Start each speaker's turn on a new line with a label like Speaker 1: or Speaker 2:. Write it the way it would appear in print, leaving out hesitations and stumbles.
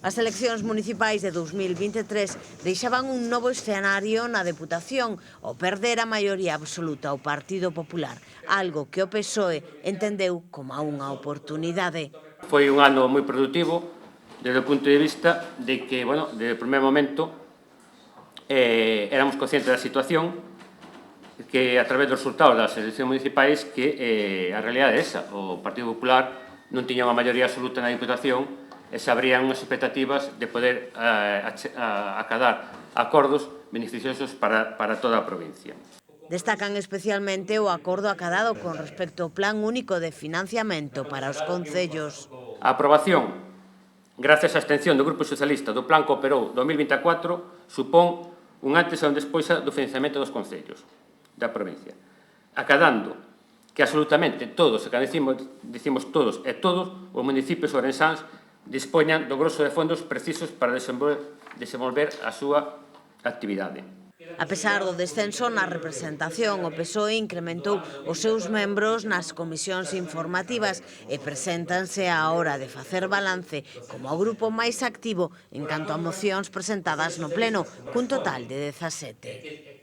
Speaker 1: As eleccións municipais de 2023 deixaban un novo escenario na Deputación ao perder a maioría absoluta ao Partido Popular, algo que o PSOE entendeu como unha oportunidade.
Speaker 2: Foi un ano moi productivo desde o punto de vista de que, desde o primer momento éramos conscientes da situación, que a través dos resultados das eleccións municipais que a realidade é esa. O Partido Popular non tiña unha maioría absoluta na Diputación e se abrían unhas expectativas de poder acadar acordos beneficiosos para toda a provincia.
Speaker 1: Destacan especialmente o acordo acadado con respecto ao Plan Único de Financiamento para os concellos.
Speaker 2: A aprobación, gracias á abstención do Grupo Socialista do Plan Cooperou 2024, supón un antes e un despois do financiamento dos concellos da provincia, acadando que absolutamente todos, e cando dicimos todos e todos, os municipios ourensáns dispoñan do grosso de fondos precisos para desenvolver a súa actividade.
Speaker 1: A pesar do descenso na representación, o PSOE incrementou os seus membros nas comisións informativas e preséntanse á hora de facer balance como o grupo máis activo en canto a mocións presentadas no Pleno, cun total de 17.